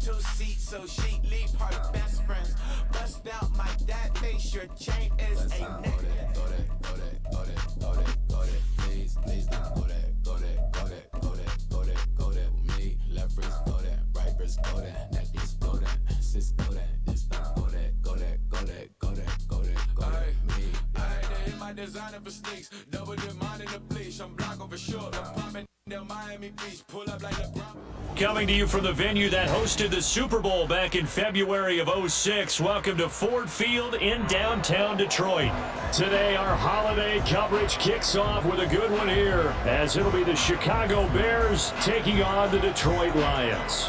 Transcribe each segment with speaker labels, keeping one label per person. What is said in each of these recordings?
Speaker 1: two seats, so she leave her best friends. Bust out my dad face, your chain is a neck. Go that, please, now go that, with me. Left wrist, go that, right wrist, go that, necklace, go that, sis, go that, this now go that, me. They hit my designer for sneaks, double demand in the bleach. I'm block over short, I'm popping down Miami Beach, pull up like LeBron.
Speaker 2: Coming to you from the venue that hosted the Super Bowl back in February of '06, welcome to Ford Field in downtown Detroit. Today, our holiday coverage kicks off with a good one here, as it'll be the Chicago Bears taking on the Detroit Lions.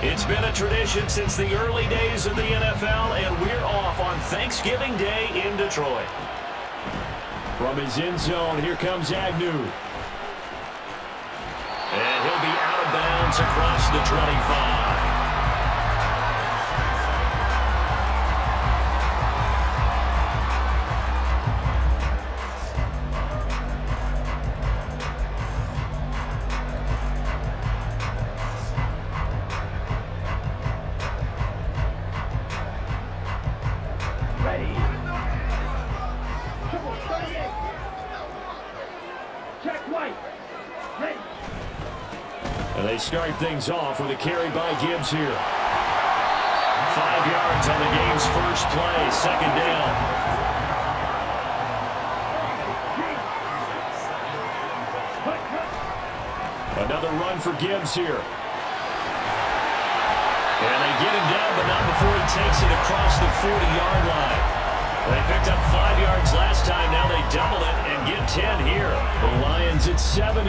Speaker 2: It's been a tradition since the early days of the NFL, and we're off on Thanksgiving Day in Detroit. From his end zone, here comes Agnew. And he'll be out of bounds across the 25. And they start things off with a carry by Gibbs here. 5 yards on the game's first play, second down. Another run for Gibbs here. And they get him down, but not before he takes it across the 40-yard line. They picked up 5 yards last time. Now they double it and get 10 here. The Lions at 7-3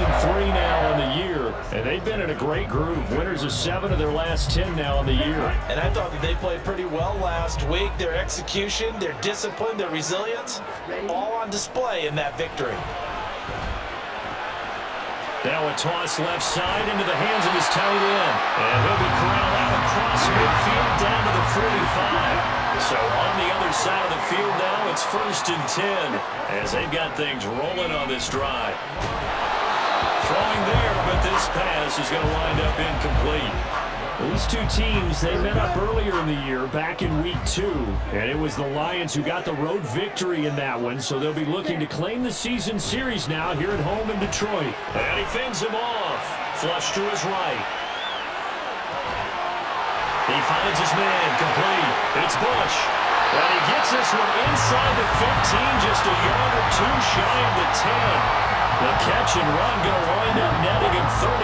Speaker 2: now on the year, and they've been in a great groove. Winners of 7 of their last 10 now on the year.
Speaker 3: And I thought that they played pretty well last week. Their execution, their discipline, their resilience, all on display in that victory.
Speaker 2: Now a toss left side into the hands of his tight end. And he'll be corralled out across midfield down to the 45. So on the other side of the field now, it's 1st and 10 as they've got things rolling on this drive. Throwing there, but this pass is going to wind up incomplete. These two teams, they met up earlier in the year, back in week 2, and it was the Lions who got the road victory in that one, so they'll be looking to claim the season series now here at home in Detroit. And he fends him off, flush to his right. He finds his man, complete. It's Bush. And he gets this one inside the 15, just a yard or two shy of the 10. The catch and run going to wind up netting him 33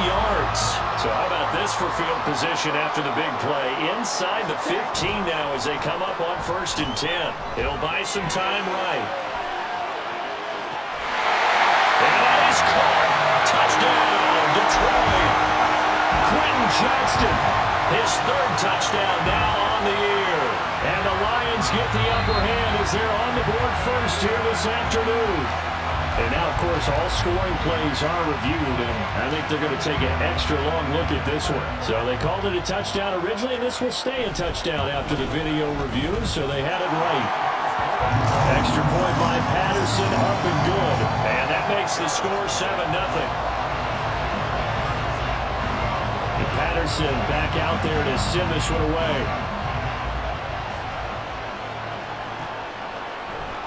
Speaker 2: yards. So how about this for field position after the big play? Inside the 15 now as they come up on 1st and 10. He'll buy some time right. And that is caught. Touchdown, Detroit. Quentin Johnston, his 3rd touchdown now on the year. And the Lions get the upper hand as they're on the board first here this afternoon. And now, of course, all scoring plays are reviewed, and I think they're going to take an extra long look at this one. So they called it a touchdown originally, and this will stay a touchdown after the video review, so they had it right. Extra point by Patterson, up and good. And that makes the score 7-0. Patterson back out there to send this one away.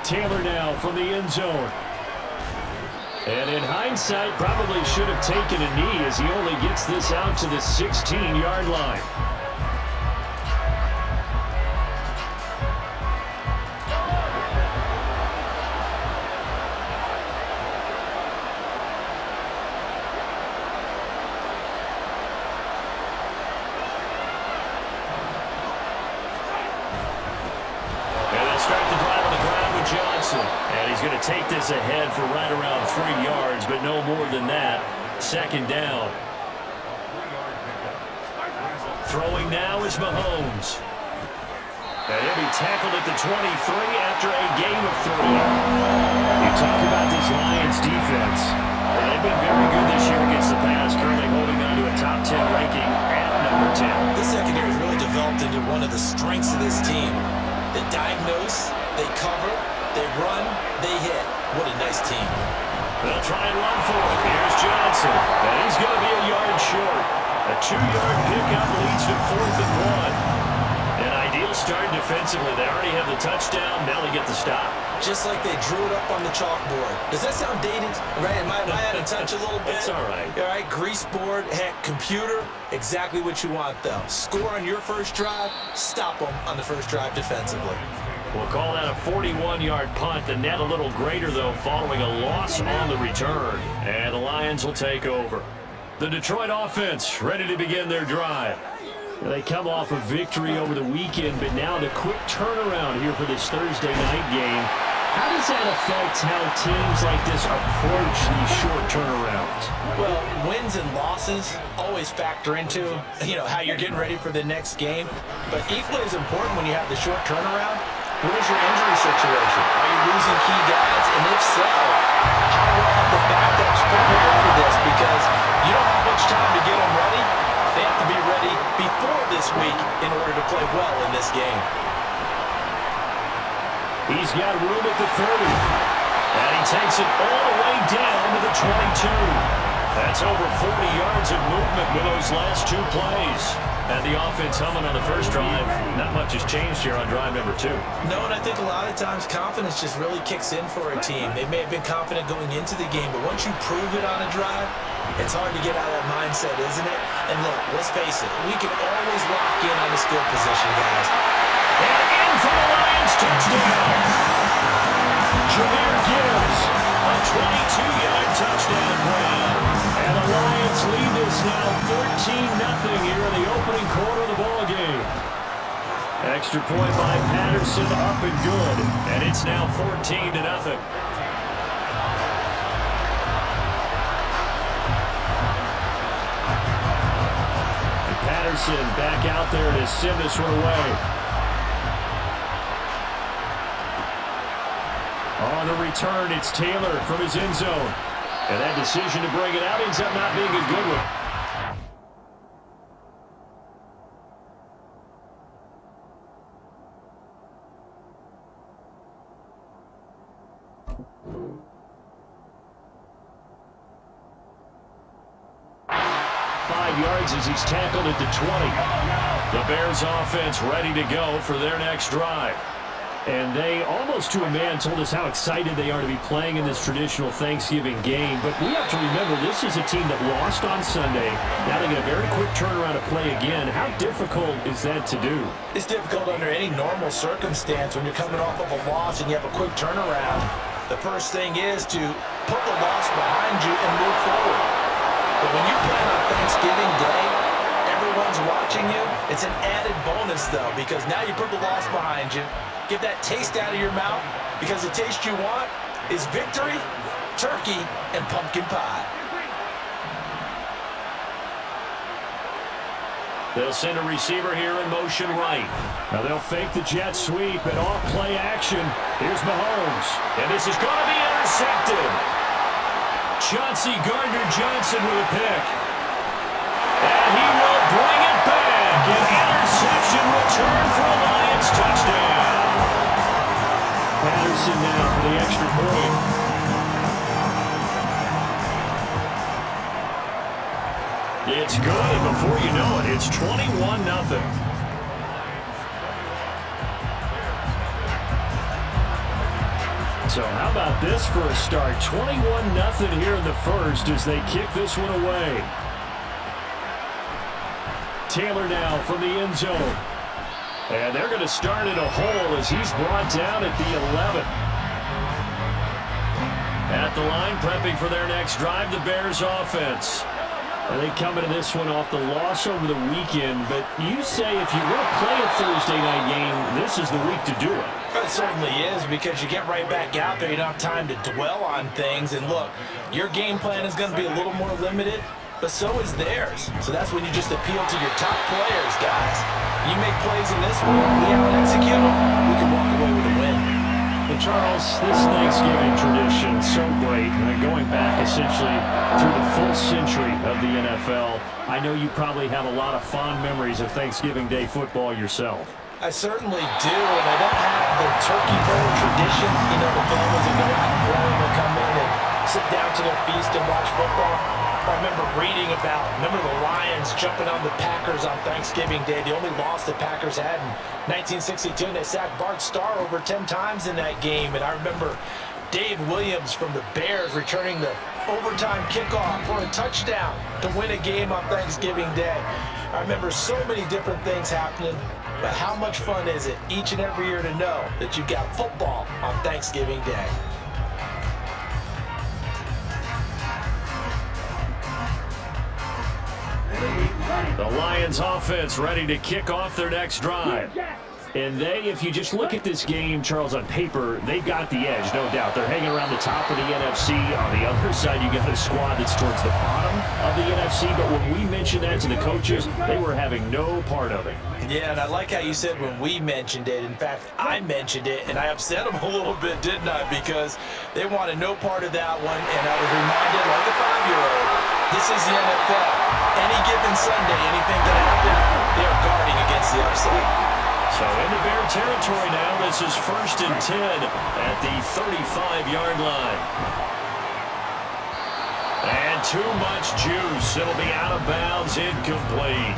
Speaker 2: Taylor now from the end zone. And in hindsight, probably should have taken a knee as he only gets this out to the 16-yard line. And he's going to take this ahead for right around 3 yards, but no more than that. 2nd down. Throwing now is Mahomes. And he'll be tackled at the 23 after a gain of 3. You talk about this Lions defense. They've been very good this year against the pass, currently
Speaker 3: one of the strengths of this team. They diagnose, they cover, they run, they hit. What a nice team.
Speaker 2: They'll try and run for it. Here's Johnson. And he's going to be a yard short. A 2-yard pickup leads to 4th and 1. An ideal start defensively. They already have the touchdown. Now they get the stop.
Speaker 3: Just like they drew it up on the chalkboard. Does that sound dated? Right? Am I out of touch a little bit?
Speaker 2: It's all right.
Speaker 3: All right, grease board, heck, computer, exactly what you want, though. Score on your first drive, stop them on the first drive defensively.
Speaker 2: We'll call that a 41-yard punt. The net a little greater, though, following a loss on the return. And the Lions will take over. The Detroit offense ready to begin their drive. They come off a victory over the weekend, but now the quick turnaround here for this Thursday night game. How does that affect how teams like this approach these short turnarounds?
Speaker 3: Well, wins and losses always factor into, how you're getting ready for the next game. But equally as important when you have the short turnaround, what is your injury situation? Are you losing key guys? And if so, how well have the backups prepared for this? Because you don't have much time to get them ready. They have to be ready before this week in order to play well in this game.
Speaker 2: He's got room at the 30. And he takes it all the way down to the 22. That's over 40 yards of movement with those last 2 plays. And the offense humming on the first drive. Not much has changed here on drive number 2.
Speaker 3: No, and I think a lot of times confidence just really kicks in for a team. They may have been confident going into the game, but once you prove it on a drive, it's hard to get out of that mindset, isn't it? And look, let's face it, we can always lock in on a skill position, guys.
Speaker 2: And in for the Lions touchdown. Jahmyr Gibbs, a 22-yard touchdown grab. And the Lions lead this now 13-0 here in the opening quarter of the ballgame. Extra point by Patterson, up and good. And it's now 14-0. Patterson back out there to send this one away. On the return, it's Taylor from his end zone. And that decision to bring it out ends up not being a good one. Yards as he's tackled at the 20. The Bears offense ready to go for their next drive. And they, almost to a man, told us how excited they are to be playing in this traditional Thanksgiving game. But we have to remember, this is a team that lost on Sunday. Now they get a very quick turnaround to play again. How difficult is that to do?
Speaker 3: It's difficult under any normal circumstance when you're coming off of a loss and you have a quick turnaround. The first thing is to put the loss behind you and move forward. But when you play on Thanksgiving Day, everyone's watching you. It's an added bonus, though, because now you put the loss behind you. Get that taste out of your mouth, because the taste you want is victory, turkey, and pumpkin pie.
Speaker 2: They'll send a receiver here in motion right. Now they'll fake the jet sweep and off play action. Here's Mahomes. And this is going to be intercepted. Chauncey Gardner-Johnson with a pick. And he will bring it back. An interception return for a Lions touchdown. Patterson now for the extra point. It's good, and before you know it, it's 21-0. So how about this for a start? 21-0 here in the first as they kick this one away. Taylor now from the end zone. And they're going to start in a hole as he's brought down at the 11. At the line, prepping for their next drive, the Bears offense. And they come into this one off the loss over the weekend. But you say if you want to play a Thursday night game, this is the week to do it.
Speaker 3: It certainly is, because you get right back out there. You don't have time to dwell on things. And look, your game plan is going to be a little more limited, but so is theirs. So that's when you just appeal to your top players, guys. You make plays in this one, we out-execute them, we can walk away with a win.
Speaker 2: But Charles, this Thanksgiving tradition, so great, and going back essentially through the full century of the NFL. I know you probably have a lot of fond memories of Thanksgiving Day football yourself.
Speaker 3: I certainly do, and I don't have the turkey burn tradition. You know, the families that go out and play and they come in and sit down to their feast and watch football. I remember reading remember the Lions jumping on the Packers on Thanksgiving Day. The only loss the Packers had in 1962, and they sacked Bart Starr over 10 times in that game. And I remember Dave Williams from the Bears returning the overtime kickoff for a touchdown to win a game on Thanksgiving Day. I remember so many different things happening, but how much fun is it each and every year to know that you've got football on Thanksgiving Day?
Speaker 2: The Lions offense ready to kick off their next drive. And if you just look at this game, Charles, on paper, they've got the edge, no doubt. They're hanging around the top of the NFC. On the other side, you got a squad that's towards the bottom of the NFC. But when we mentioned that to the coaches, they were having no part of it.
Speaker 3: Yeah, and I like how you said when we mentioned it. In fact, I mentioned it, and I upset them a little bit, didn't I? Because they wanted no part of that one, and I was reminded, like a 5-year-old, this is the NFL. Any given Sunday, anything can happen. They're guarding against the upside.
Speaker 2: So into Bear territory now. This is 1st and 10 at the 35-yard line. And too much juice. It'll be out of bounds, incomplete.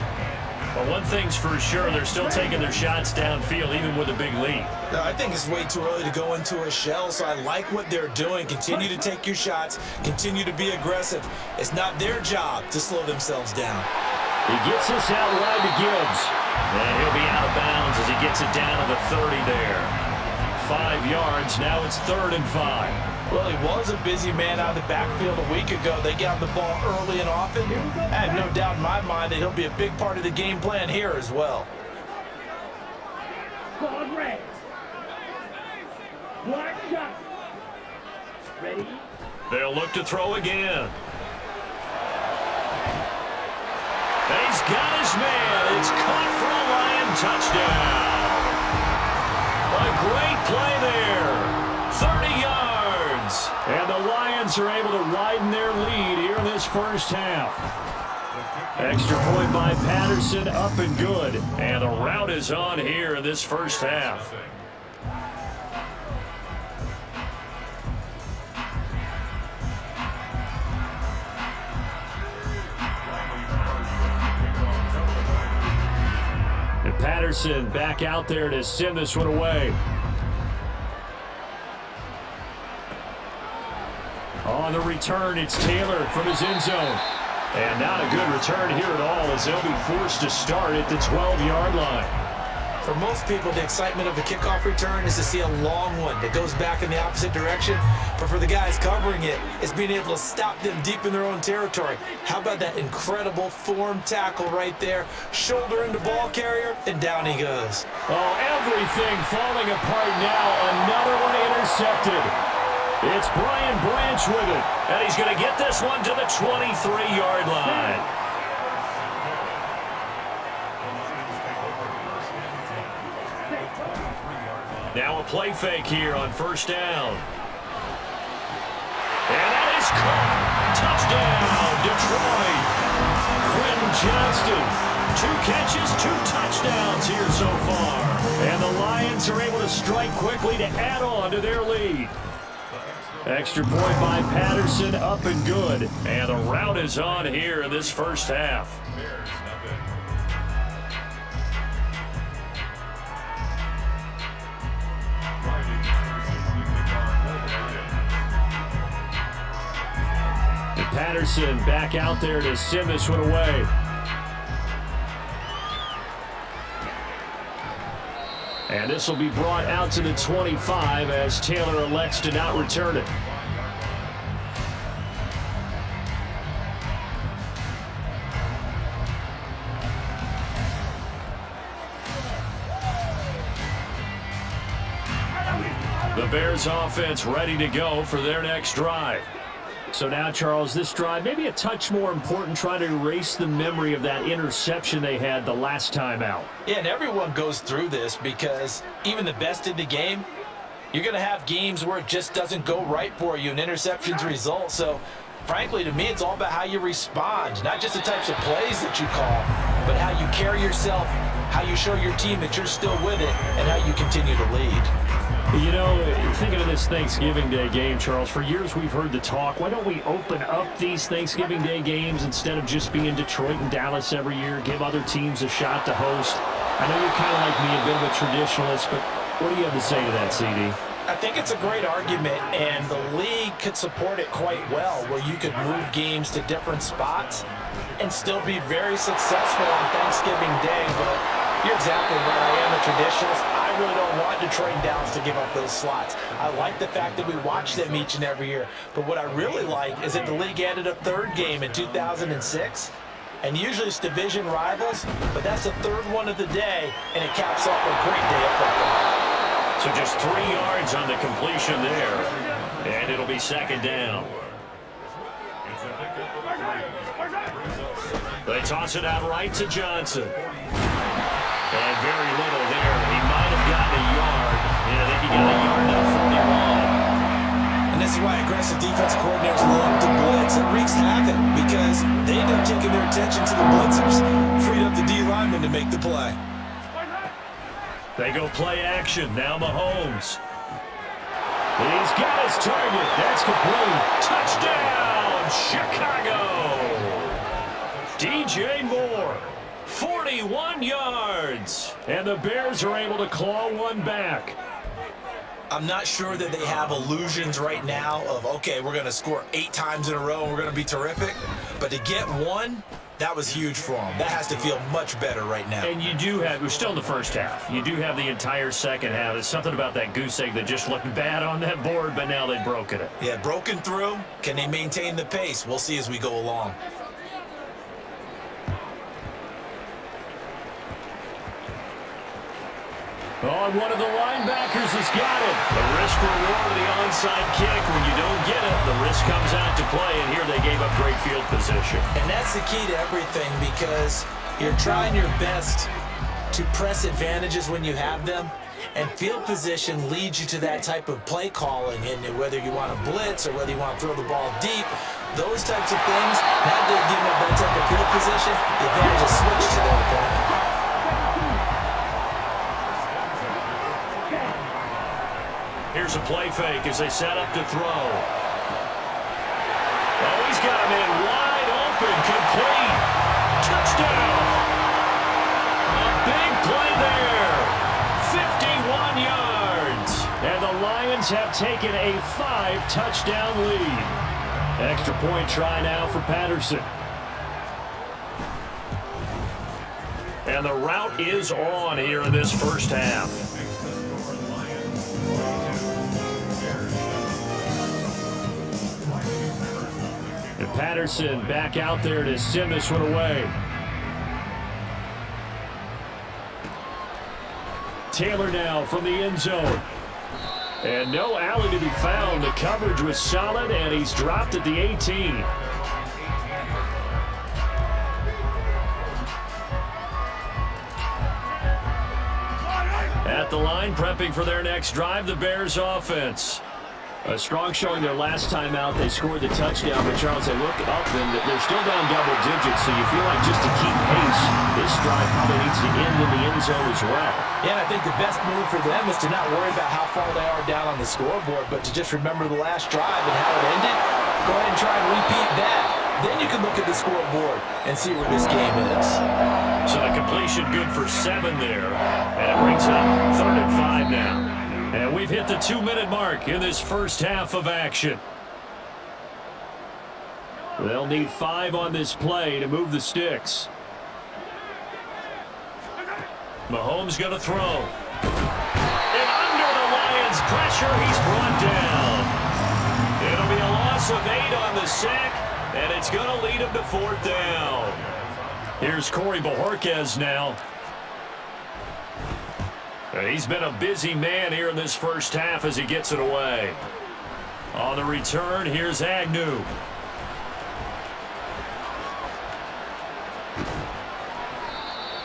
Speaker 2: But one thing's for sure, they're still taking their shots downfield, even with a big lead.
Speaker 3: No, I think it's way too early to go into a shell, so I like what they're doing. Continue to take your shots. Continue to be aggressive. It's not their job to slow themselves down.
Speaker 2: He gets this out wide to Gibbs. And he'll be out of bounds as he gets it down to the 30 there. 5 yards. Now it's 3rd and 5.
Speaker 3: Well, he was a busy man out of the backfield a week ago. They got the ball early and often. I have no doubt in my mind that he'll be a big part of the game plan here as well.
Speaker 4: Ball red. One shot. Ready?
Speaker 2: They'll look to throw again. And he's got his man. It's caught for a Lion touchdown. A great play there. 30 yards. And the Lions are able to widen their lead here in this first half. Extra point by Patterson, up and good. And the rout is on here in this first half. Patterson back out there to send this one away. On the return, it's Taylor from his end zone. And not a good return here at all as they'll be forced to start at the 12-yard line.
Speaker 3: For most people, the excitement of a kickoff return is to see a long one that goes back in the opposite direction. But for the guys covering it, it's being able to stop them deep in their own territory. How about that incredible form tackle right there? Shoulder into ball carrier, and down he goes.
Speaker 2: Oh, everything falling apart now. Another one intercepted. It's Brian Branch with it. And he's going to get this one to the 23-yard line. Now a play fake here on 1st down. And that is caught. Touchdown, Detroit. Quentin Johnston. 2 catches, 2 touchdowns here so far. And the Lions are able to strike quickly to add on to their lead. Extra point by Patterson, up and good. And the rout is on here in this first half. Patterson back out there to send this one away. And this will be brought out to the 25 as Taylor elects to not return it. The Bears offense ready to go for their next drive. So now, Charles, this drive maybe a touch more important, trying to erase the memory of that interception they had the last time out.
Speaker 3: Yeah, and everyone goes through this because even the best in the game, You're going to have games where it just doesn't go right for you and interceptions result. So, frankly, to me, it's all about how you respond, not just the types of plays that you call, but how you carry yourself, how you show your team that you're still with it, and how you continue to lead.
Speaker 2: You know, thinking of this Thanksgiving Day game, Charles, for years we've heard the talk, why don't we open up these Thanksgiving Day games instead of just being Detroit and Dallas every year, give other teams a shot to host? I know you're kind of like me, a bit of a traditionalist, but what do you have to say to that, CD?
Speaker 3: I think it's a great argument, and the league could support it quite well, where you could move games to different spots and still be very successful on Thanksgiving Day. But you're exactly right. I am a traditionalist. I really don't want Detroit and Dallas to give up those slots. I like the fact that we watch them each and every year. But what I really like is that the league added a third game in 2006. And usually it's division rivals, but that's the third one of the day, and it caps off a great day of football.
Speaker 2: So just 3 yards on the completion there, and it'll be second down. They toss it out right to Johnson. And very little there. He might have gotten a yard. And I think he got a yard up from the wall.
Speaker 3: And this is why aggressive defense coordinators love to blitz. It wreaks havoc because they end up taking their attention to the blitzers, freed up the D lineman to make the play.
Speaker 2: They go play action. Now Mahomes. He's got his target. That's complete. Touchdown, Chicago. DJ Moore, 41 yards. And the Bears are able to claw one back.
Speaker 3: I'm not sure that they have illusions right now of, okay, we're going to score 8 times in a row and we're going to be terrific. But to get one, that was huge for them. That has to feel much better right now.
Speaker 2: And you do have, we're still in the first half. You do have the entire second half. There's something about that goose egg that just looked bad on that board, but now they've broken it.
Speaker 3: Yeah, broken through. Can they maintain the pace? We'll see as we go along.
Speaker 2: Oh, and one of the linebackers has got it. The risk reward of the onside kick. When you don't get it, the risk comes out to play, and here they gave up great field position.
Speaker 3: And that's the key to everything because you're trying your best to press advantages when you have them, and field position leads you to that type of play calling. And whether you want to blitz or whether you want to throw the ball deep, those types of things, now they're giving up that type of field position, the advantage is switched to their opponent.
Speaker 2: Here's a play fake as they set up to throw. Oh, he's got him in wide open, complete. Touchdown. A big play there. 51 yards. And the Lions have taken a 5-touchdown lead. Extra point try now for Patterson. And the route is on here in this first half. And Patterson back out there to send this one away. Taylor now from the end zone. And no alley to be found. The coverage was solid, and he's dropped at the 18. At the line, prepping for their next drive, the Bears offense. A strong showing their last time out. They scored the touchdown, but Charles, they look up and they're still down double digits, so you feel like just to keep pace, this drive probably needs to end in the end zone as well.
Speaker 3: Yeah, I think the best move for them is to not worry about how far they are down on the scoreboard, but to just remember the last drive and how it ended. Go ahead and try and repeat that. Then you can look at the scoreboard and see where this game is.
Speaker 2: So the completion good for 7 there, and it brings up 3rd and 5 now. And we've hit the 2-minute mark in this first half of action. They'll need 5 on this play to move the sticks. Mahomes going to throw. And under the Lions' pressure, he's brought down. It'll be a loss of 8 on the sack, and it's going to lead him to 4th down. Here's Corey Bojorquez now. He's been a busy man here in this first half as he gets it away. On the return, here's Agnew.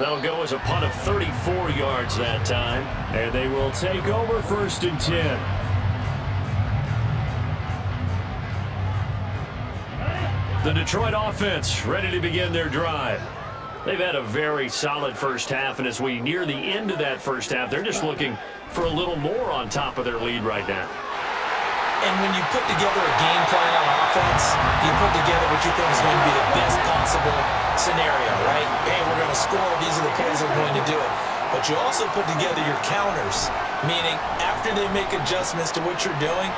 Speaker 2: That'll go as a punt of 34 yards that time. And they will take over 1st and 10. The Detroit offense ready to begin their drive. They've had a very solid first half, and as we near the end of that first half, they're just looking for a little more on top of their lead right now.
Speaker 3: And when you put together a game plan on offense, you put together what you think is going to be the best possible scenario, right? Hey, we're going to score. These are the plays that are going to do it. But you also put together your counters, meaning after they make adjustments to what you're doing,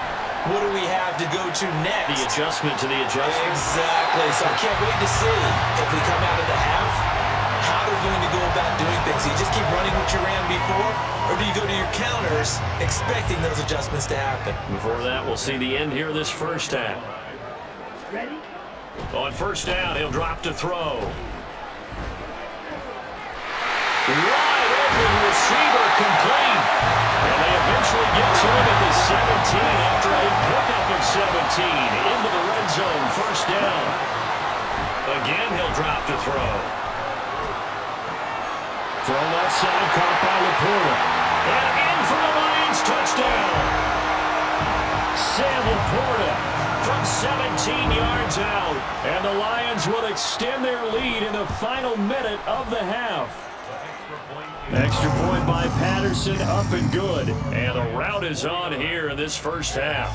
Speaker 3: what do we have to go to next?
Speaker 2: The adjustment to the adjustment.
Speaker 3: Exactly. So I can't wait to see if we come out of the half, how they're going to go about doing things. Do you just keep running what you ran before, or do you go to your counters expecting those adjustments to happen?
Speaker 2: Before that, we'll see the end here of this first half.
Speaker 4: Ready?
Speaker 2: On 1st down, he'll drop to throw. Wide open receiver complete. And they eventually get to him at the 17 after a pickup of 17 into the red zone. 1st down. Again, he'll drop to throw. Throw left side, caught by Laporta. And in for the Lions, touchdown. Sam Laporta from 17 yards out. And the Lions will extend their lead in the final minute of the half. Extra point by Patterson, up and good. And the rout is on here in this first half.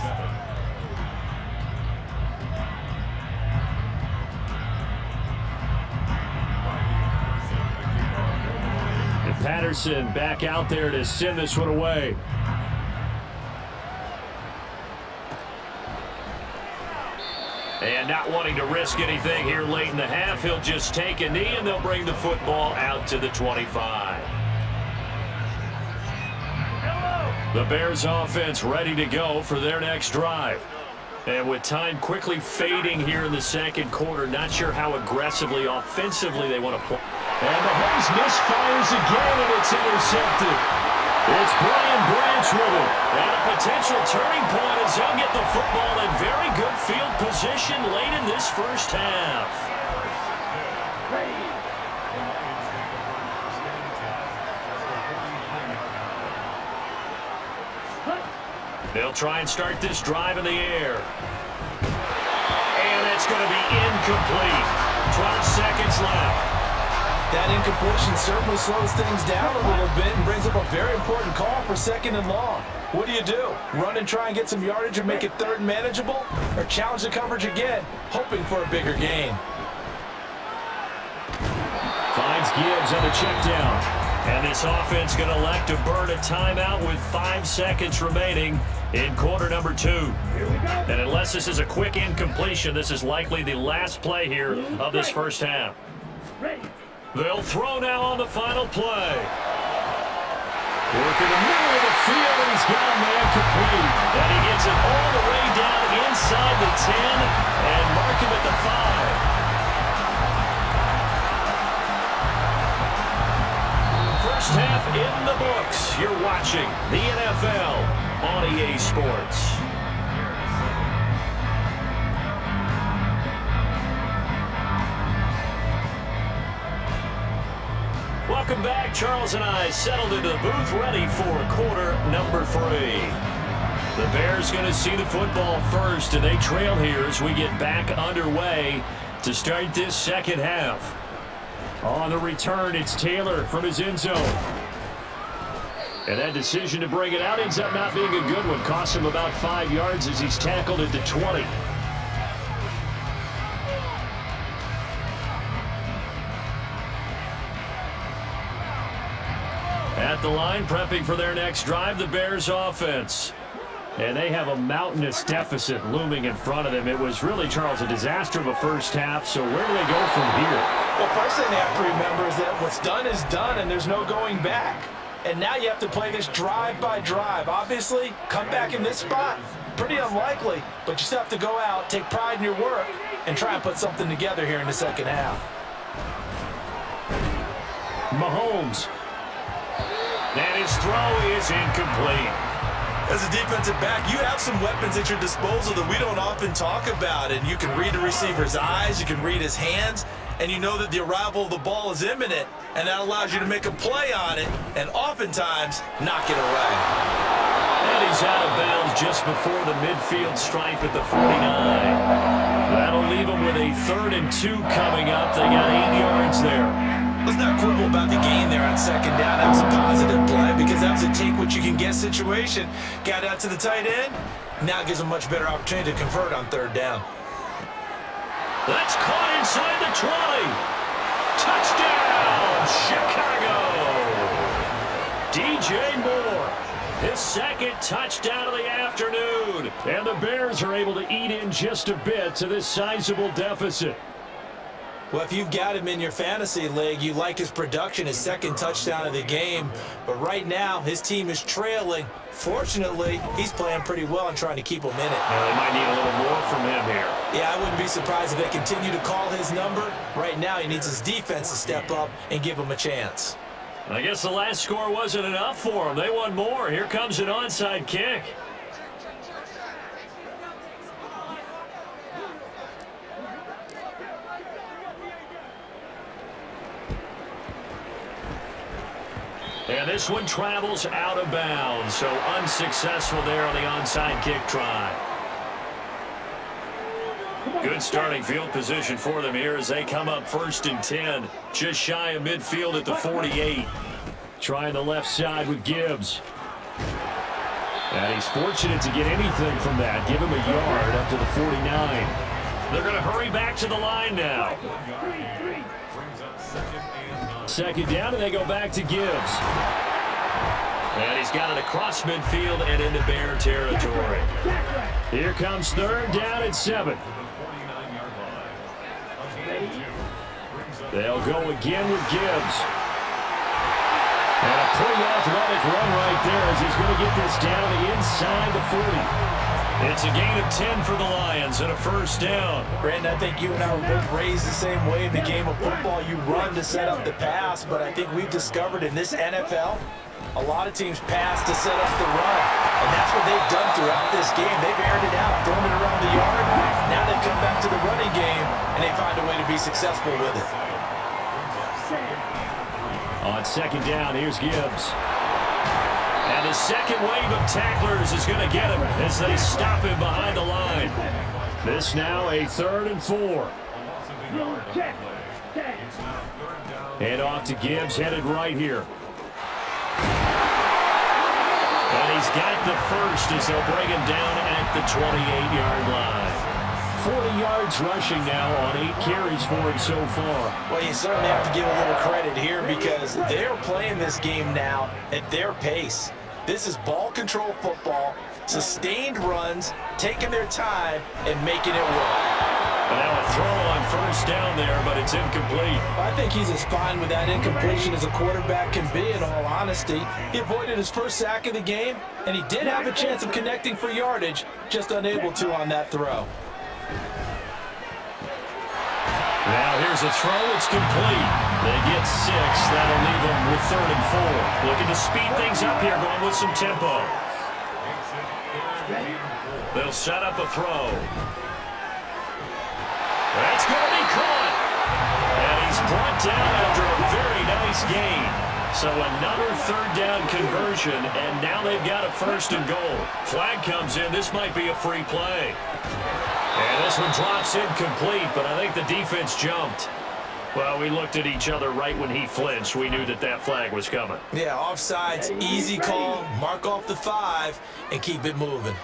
Speaker 2: And Patterson back out there to send this one away. And not wanting to risk anything here late in the half, he'll just take a knee and they'll bring the football out to the 25. The Bears offense ready to go for their next drive. And with time quickly fading here in the second quarter, not sure how aggressively, offensively they want to play. And Mahomes misfires again, and it's intercepted. It's Brian Branch with it. And a potential turning point as he'll get the football in very good field position late in this first half. They'll try and start this drive in the air. And it's going to be incomplete. 12 seconds left.
Speaker 3: That incompletion certainly slows things down a little bit and brings up a very important call for 2nd and long. What do? Run and try and get some yardage and make it 3rd and manageable? Or challenge the coverage again, hoping for a bigger gain?
Speaker 2: Finds Gibbs on the check down. And this offense going to elect to burn a timeout with 5 seconds remaining in quarter number 2. And unless this is a quick incompletion, this is likely the last play here of this first half. They'll throw now on the final play. Work in the middle of the field, and he's got a man complete. And he gets it all the way down inside the 10 and mark him at the 5. First half in the books. You're watching the NFL on EA Sports. Welcome back. Charles and I settled into the booth ready for quarter number 3. The Bears going to see the football first, and they trail here as we get back underway to start this second half. On the return, it's Taylor from his end zone. And that decision to bring it out ends up not being a good one. Costs him about 5 yards as he's tackled at the 20. At the line, prepping for their next drive, the Bears offense. And they have a mountainous deficit looming in front of them. It was really, Charles, a disaster of a first half, so where do they go from here?
Speaker 3: Well, first thing they have to remember is that what's done is done, and there's no going back. And now you have to play this drive by drive. Obviously, come back in this spot, pretty unlikely, but you still have to go out, take pride in your work, and try and put something together here in the second half.
Speaker 2: Mahomes. And his throw is incomplete.
Speaker 3: As a defensive back, you have some weapons at your disposal that we don't often talk about, and you can read the receiver's eyes, you can read his hands, and you know that the arrival of the ball is imminent, and that allows you to make a play on it and oftentimes knock it away.
Speaker 2: And he's out of bounds just before the midfield stripe at the 49. That'll leave him with a 3rd and 2 coming up. They got 8 yards there.
Speaker 3: Let's not quibble about the gain there on 2nd down. That was a positive play because that was a take-what-you-can-get situation. Got out to the tight end. Now gives him a much better opportunity to convert on 3rd down.
Speaker 2: That's caught inside the 20. Touchdown, Chicago. DJ Moore, his 2nd touchdown of the afternoon. And the Bears are able to eat in just a bit to this sizable deficit.
Speaker 3: Well, if you've got him in your fantasy league, you like his production, his 2nd touchdown of the game. But right now, his team is trailing. Fortunately, he's playing pretty well and trying to keep him in it.
Speaker 2: They might need a little more from him here.
Speaker 3: Yeah, I wouldn't be surprised if they continue to call his number. Right now, he needs his defense to step up and give him a chance.
Speaker 2: I guess the last score wasn't enough for them. They want more. Here comes an onside kick. And this one travels out of bounds, so unsuccessful there on the onside kick try. Good starting field position for them here as they come up 1st and 10, just shy of midfield at the 48. Trying the left side with Gibbs. And he's fortunate to get anything from that. Give him a yard up to the 49. They're going to hurry back to the line now. 2nd down, and they go back to Gibbs. And he's got it across midfield and into Bear territory. Here comes 3rd down and 7. They'll go again with Gibbs. And a pretty athletic run right there as he's going to get this down inside the 40. It's a gain of 10 for the Lions and a 1st down.
Speaker 3: Brandon, I think you and I were both raised the same way in the game of football. You run to set up the pass, but I think we've discovered in this NFL, a lot of teams pass to set up the run. And that's what they've done throughout this game. They've aired it out, thrown it around the yard. Now they've come back to the running game, and they find a way to be successful with it.
Speaker 2: On 2nd down, here's Gibbs. And his 2nd wave of tacklers is going to get him as they stop him behind the line. This now a 3rd and 4. Head off to Gibbs, headed right here. And he's got the 1st as they'll bring him down at the 28-yard line. 40 yards rushing now on 8 carries for him so far.
Speaker 3: Well, you certainly have to give a little credit here because they're playing this game now at their pace. This is ball control football, sustained runs, taking their time, and making it work.
Speaker 2: And now a throw on 1st down there, but it's incomplete.
Speaker 3: I think he's as fine with that incompletion as a quarterback can be, in all honesty. He avoided his 1st sack of the game, and he did have a chance of connecting for yardage, just unable to on that throw.
Speaker 2: Now here's a throw. It's complete. They get 6. That'll leave them with 3rd and 4. Looking to speed things up here, going with some tempo. They'll set up a throw. That's going to be caught. And he's brought down after a very nice gain. So another 3rd down conversion, and now they've got a 1st and goal. Flag comes in. This might be a free play. And this one drops incomplete, but I think the defense jumped. Well, we looked at each other right when he flinched. We knew that that flag was coming.
Speaker 3: Yeah, offsides, easy call, mark off the 5, and keep it moving.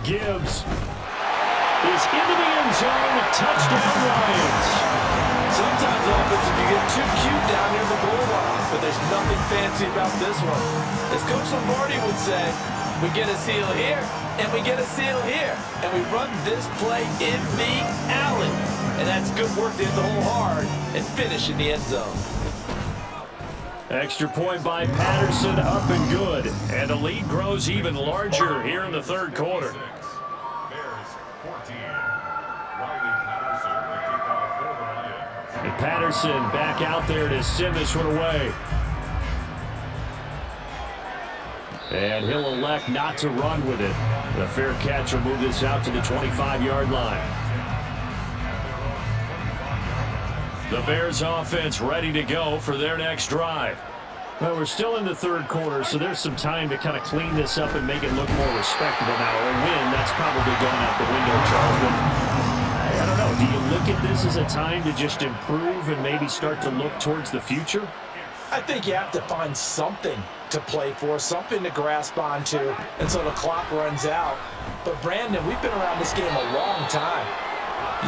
Speaker 2: Gibbs is into the end zone. Touchdown, Lions.
Speaker 3: Sometimes offensive, you get too cute down near the goal line, but there's nothing fancy about this one. As Coach Lombardi would say, we get a seal here, and we get a seal here, and we run this play in the alley. And that's good work to hit the hole hard and finish in the end zone.
Speaker 2: Extra point by Patterson, up and good. And the lead grows even larger here in the 3rd quarter. And Patterson back out there to send this one away. And he'll elect not to run with it. The fair catch will move this out to the 25-yard line. The Bears offense ready to go for their next drive. Well, we're still in the third quarter, so there's some time to kind of clean this up and make it look more respectable now. A win, that's probably gone out the window, Charles. But I don't know. Do you look at this as a time to just improve and maybe start to look towards the future?
Speaker 3: I think you have to find something to play for, something to grasp onto until the clock runs out. But, Brandon, we've been around this game a long time.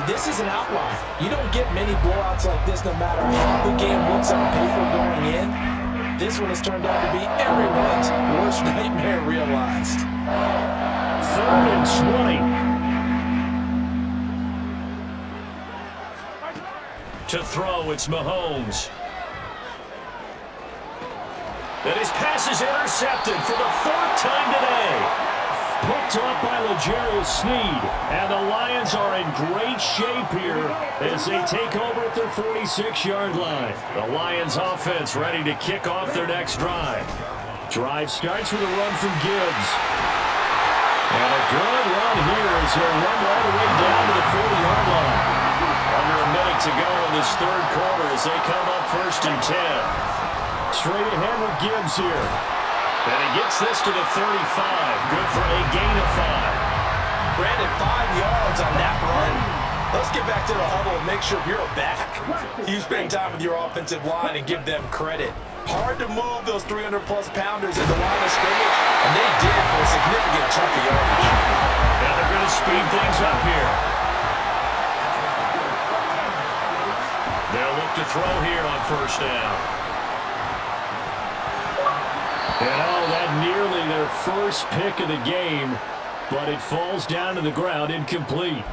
Speaker 3: This is an outlier. You don't get many blowouts like this no matter how the game looks on paper going in. This one has turned out to be everyone's worst nightmare realized.
Speaker 2: 3rd and 20. To throw, it's Mahomes. And his pass is intercepted for the 4th time today. Picked up by Legero Sneed. And the Lions are in great shape here as they take over at their 46-yard line. The Lions offense ready to kick off their next drive. Drive starts with a run from Gibbs. And a good run here as he'll run right away down to the 40-yard line. Under a minute to go in this third quarter as they come up 1st and 10. Straight ahead with Gibbs here. And he gets this to the 35. Good for a gain of 5.
Speaker 3: Brandon, 5 yards on that run. Let's get back to the huddle and make sure you're back. You spend time with your offensive line and give them credit. Hard to move those 300-plus pounders in the line of scrimmage, and they did for a significant chunk of yardage.
Speaker 2: Now they're going to speed things up here. They'll look to throw here on 1st down. And that nearly their first pick of the game, but it falls down to the ground incomplete.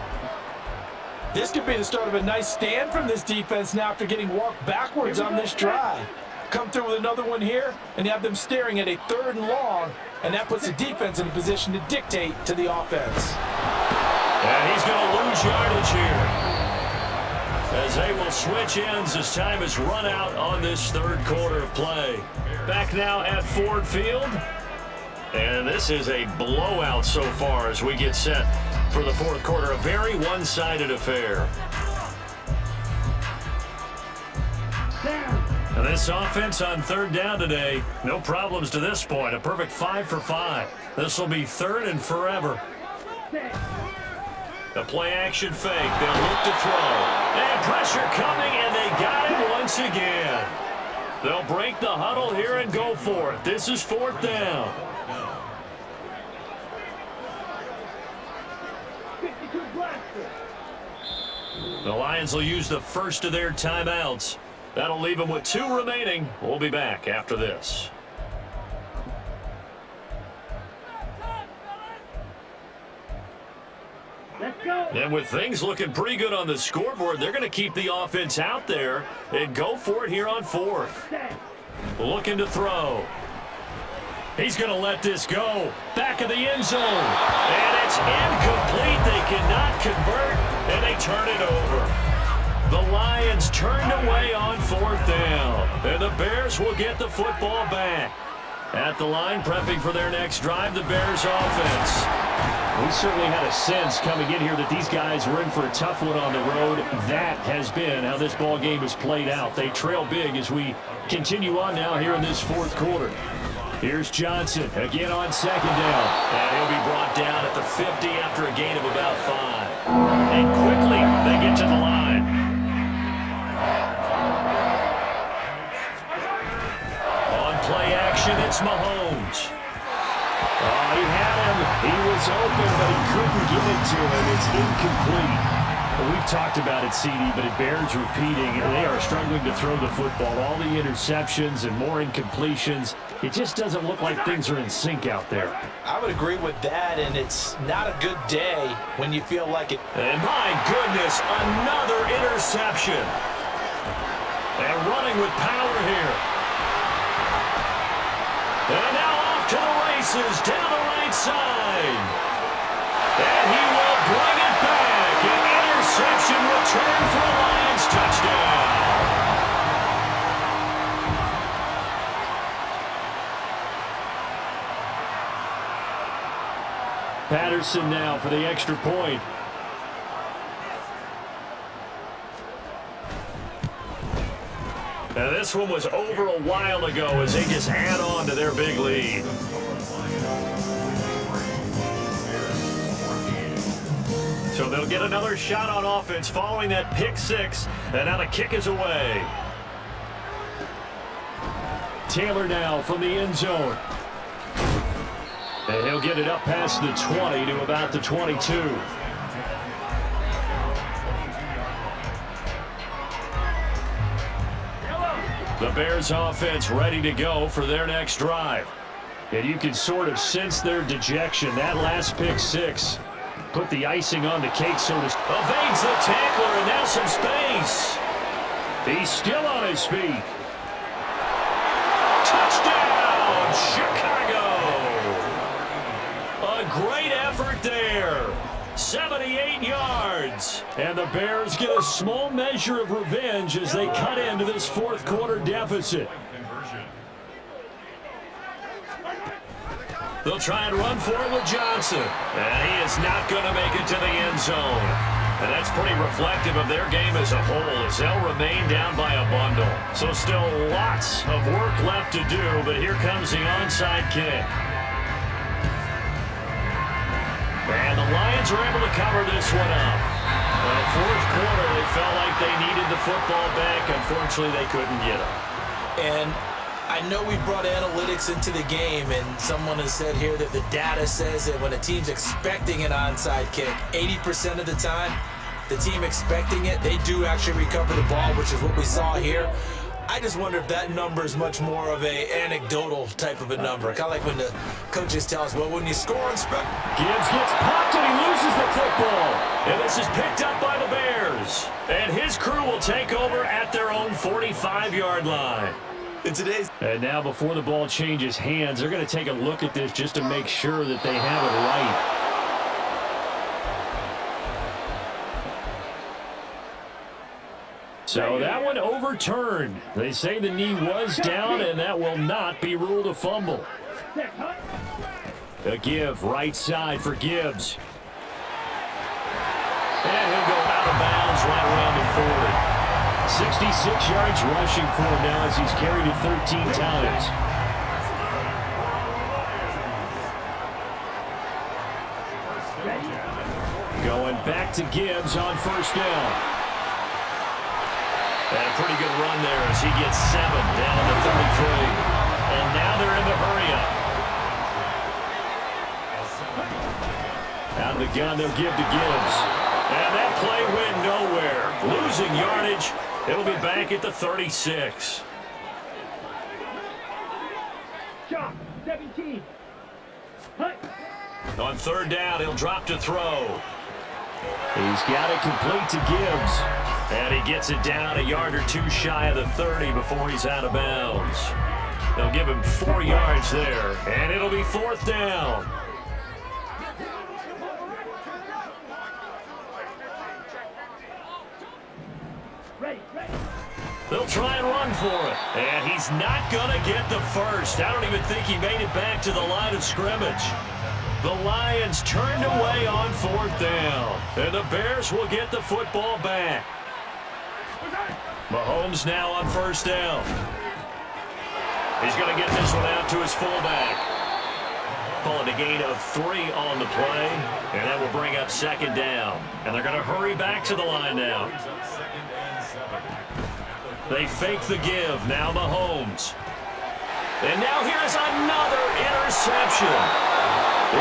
Speaker 3: This could be the start of a nice stand from this defense now after getting walked backwards on this drive. Come through with another one here, and you have them staring at a 3rd and long, and that puts the defense in a position to dictate to the offense.
Speaker 2: And he's going to lose yardage here, as they will switch ends as time is run out on this third quarter of play. Back now at Ford Field. And this is a blowout so far as we get set for the 4th quarter. A very one-sided affair. And this offense on 3rd down today, no problems to this point. A perfect 5 for 5. This will be 3rd and forever. The play-action fake. They'll look to throw. And pressure coming, and they got it once again. They'll break the huddle here and go for it. This is 4th down. The Lions will use the first of their timeouts. That'll leave them with 2 remaining. We'll be back after this. And with things looking pretty good on the scoreboard, they're going to keep the offense out there and go for it here on 4th. Looking to throw. He's going to let this go. Back of the end zone. And it's incomplete. They cannot convert, and they turn it over. The Lions turned away on 4th down. And the Bears will get the football back. At the line, prepping for their next drive, the Bears offense. We certainly had a sense coming in here that these guys were in for a tough one on the road. That has been how this ball game has played out. They trail big as we continue on now here in this 4th quarter. Here's Johnson again on 2nd down. And he'll be brought down at the 50 after a gain of about 5. And quickly they get to the line. On play action, it's Mahomes. Oh, he had him. He was open, but he couldn't get it to him. It's incomplete. Well, we've talked about it, CD, but it bears repeating. They are struggling to throw the football. All the interceptions and more incompletions. It just doesn't look like things are in sync out there.
Speaker 3: I would agree with that, and it's not a good day when you feel like it.
Speaker 2: And my goodness, another interception. And running with power here. And now off to the races down the right side. And he will bring it back. An interception return for a Lions touchdown. Patterson now for the extra point. Now this one was over a while ago as they just add on to their big lead. So they'll get another shot on offense following that pick six, and now the kick is away. Taylor now from the end zone. And he'll get it up past the 20 to about the 22. The Bears offense ready to go for their next drive. And you can sort of sense their dejection. That last pick six put the icing on the cake, so to speak. Evades the tackler, and now some space. He's still on his feet. Touchdown, Chicago! A great effort there. 78 yards. And the Bears get a small measure of revenge as they cut into this fourth quarter deficit. They'll try and run for it with Johnson. And he is not going to make it to the end zone. And that's pretty reflective of their game as a whole as they'll remain down by a bundle. So still lots of work left to do, but here comes the onside kick. And the Lions are able to cover this one up. Well, fourth quarter, they felt like they needed the football back. Unfortunately, they couldn't get it.
Speaker 3: And I know we brought analytics into the game, and someone has said here that the data says that when a team's expecting an onside kick, 80% of the time, the team expecting it, they do actually recover the ball, which is what we saw here. I just wonder if that number is much more of a anecdotal type of a number. Kind of like when the coaches tell us, well, when you score on spec.
Speaker 2: Gibbs gets popped and he loses the football. And this is picked up by the Bears. And his crew will take over at their own 45-yard line. And now before the ball changes hands, they're going to take a look at this just to make sure that they have it right. So that one overturned. They say the knee was down, and that will not be ruled a fumble. A give, right side for Gibbs. And he'll go out of bounds right around the 40. 66 yards rushing for him now as he's carried it 13 times. Going back to Gibbs on first down. And a pretty good run there as he gets 7 down to 33. And now they're in the hurry-up. Out of the gun, they'll give to Gibbs. And that play went nowhere. Losing yardage. It'll be back at the 36.
Speaker 4: Shot, 17.
Speaker 2: On third down, he'll drop to throw. He's got it complete to Gibbs. And he gets it down a yard or two shy of the 30 before he's out of bounds. They'll give him 4 yards there, and it'll be fourth down. They'll try and run for it. And he's not going to get the first. I don't even think he made it back to the line of scrimmage. The Lions turned away on fourth down. And the Bears will get the football back. Mahomes now on first down. He's going to get this one out to his fullback. Calling a gain of 3 on the play. And that will bring up second down. And they're going to hurry back to the line now. They fake the give. Now Mahomes. And now here's another interception.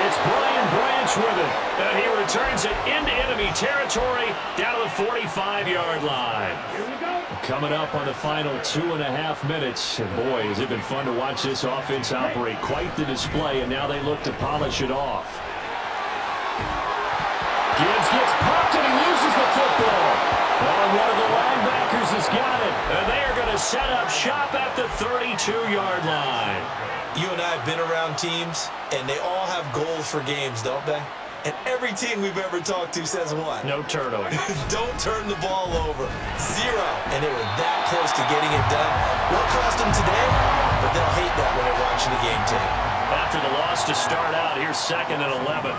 Speaker 2: It's Brian Branch with it. And he returns it into enemy territory down to the 45-yard line.
Speaker 4: Here we go.
Speaker 2: Coming up on the final 2.5 minutes. And boy, has it been fun to watch this offense operate. Quite the display, and now they look to polish it off. Gibbs gets popped and he loses the football. And one of the linebackers has got it. And they are going to set up shop at the 32-yard line.
Speaker 3: You and I have been around teams, and they all have goals for games, don't they? And every team we've ever talked to says what?
Speaker 2: No turnover.
Speaker 3: Don't turn the ball over. 0. And they were that close to getting it done. What cost them today? But they'll hate that when they're watching the game tape.
Speaker 2: After the loss to start out, here's 2nd and 11.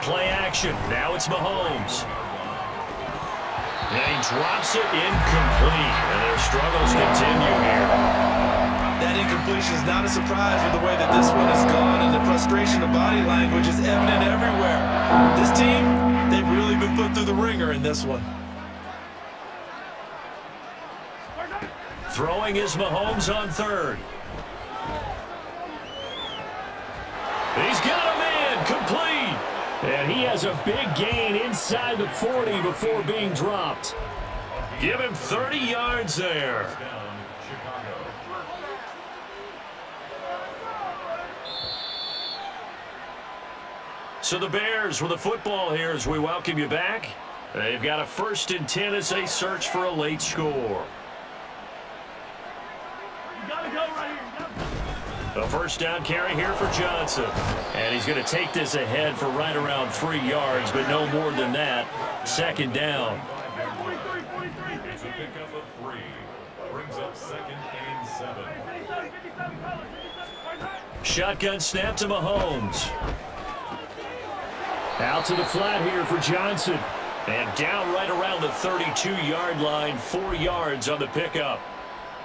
Speaker 2: Play action. Now it's Mahomes. And he drops it incomplete. And their struggles continue here.
Speaker 3: That incompletion is not a surprise with the way that this one has gone, and the frustration of body language is evident everywhere. This team, they've really been put through the ringer in this one.
Speaker 2: Throwing is Mahomes on third. He's got a man, complete. And he has a big gain inside the 40 before being dropped. Give him 30 yards there. So the Bears with the football here as we welcome you back. They've got a 1st and 10 as they search for a late score. A first down carry here for Johnson. And he's going to take this ahead for right around 3 yards, but no more than that. 2nd down.
Speaker 5: It's a pickup of 3. Brings up 2nd and 7.
Speaker 2: Shotgun snap to Mahomes. Out to the flat here for Johnson. And down right around the 32-yard line, 4 yards on the pickup.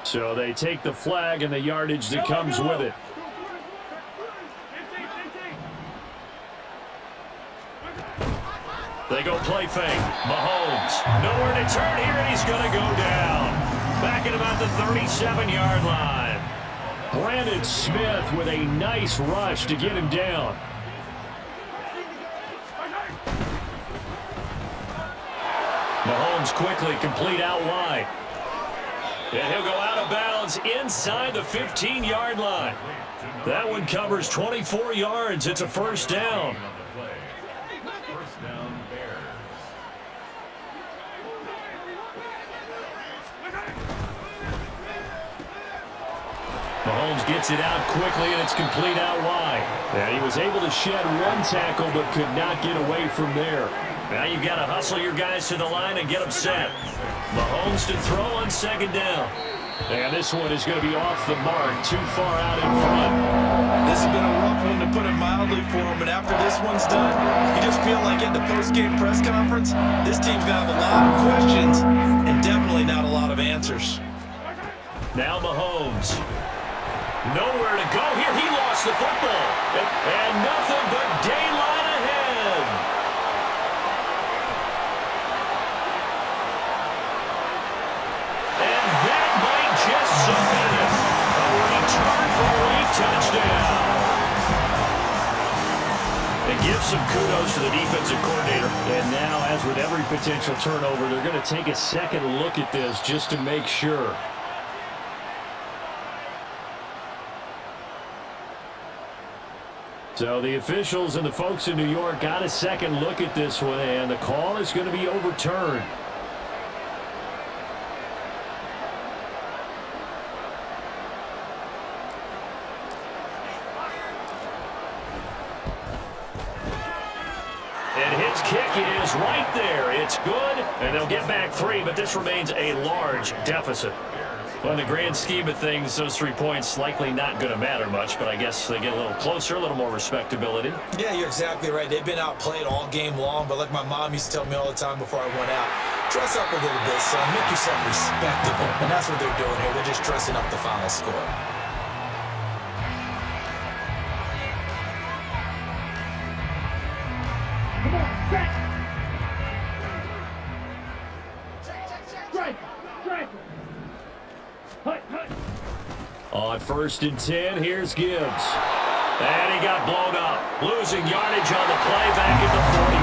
Speaker 2: So they take the flag and the yardage that comes with it. They go play fake. Mahomes. Nowhere to turn here, and he's going to go down. Back at about the 37-yard line. Brandon Smith with a nice rush to get him down. Mahomes quickly complete out wide. And he'll go out of bounds inside the 15-yard line. That one covers 24 yards. It's a first down.
Speaker 5: First down, Bears.
Speaker 2: Mahomes gets it out quickly, and it's complete out wide. And he was able to shed one tackle, but could not get away from there. Now you've got to hustle your guys to the line and get them set. Mahomes to throw on 2nd down. And this one is going to be off the mark, too far out in front.
Speaker 3: This has been a rough one, to put it mildly, for him. And after this one's done, you just feel like at the post-game press conference, this team's going to have a lot of questions and definitely not a lot of answers.
Speaker 2: Now Mahomes. Nowhere to go here. He lost the football. And nothing but daylight ahead. And that might just submit it. A return for a late touchdown. And give some kudos to the defensive coordinator. And now, as with every potential turnover, they're going to take a second look at this just to make sure. So the officials and the folks in New York got a second look at this one, and the call is going to be overturned. And his kick is right there. It's good, and they'll get back 3, but this remains a large deficit. Well, in the grand scheme of things, those 3 points likely not going to matter much, but I guess they get a little closer, a little more respectability.
Speaker 3: Yeah, you're exactly right. They've been outplayed all game long, but like my mom used to tell me all the time before I went out, dress up a little bit, son. Make yourself respectable. And that's what they're doing here. They're just dressing up the final score.
Speaker 4: Come on, back. Strike. Hut.
Speaker 2: On 1st and 10, here's Gibbs. And he got blown up. Losing yardage on the play back at the 44.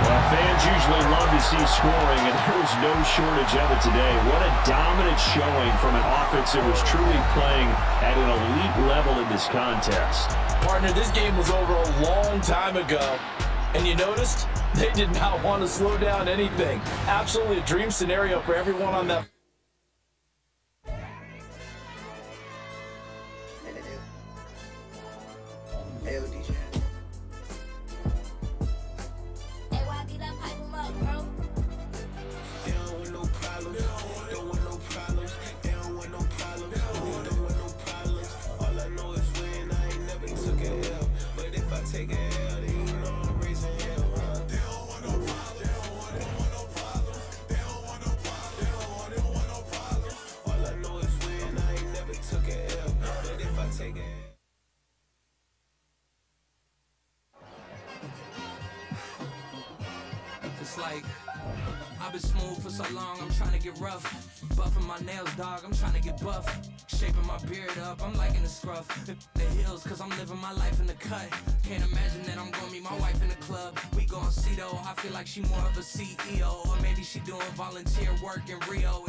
Speaker 2: Well, fans usually love to see scoring, and there was no shortage of it today. What a dominant showing from an offense that was truly playing at an elite level in this contest.
Speaker 3: Partner, this game was over a long time ago. And you noticed? They did not want to slow down anything. Absolutely a dream scenario for everyone on that.
Speaker 1: take it.
Speaker 6: It's like I've been smooth for so long, I'm trying to get rough. Buffing my nails, dog, I'm trying to get buff. Shaping my beard up, I'm liking the scruff. The heels, cause I'm living my life in the cut. Can't imagine that I'm gonna meet my wife in the club. We gon' see though, I feel like she more of a CEO. Or maybe she doing volunteer work in Rio.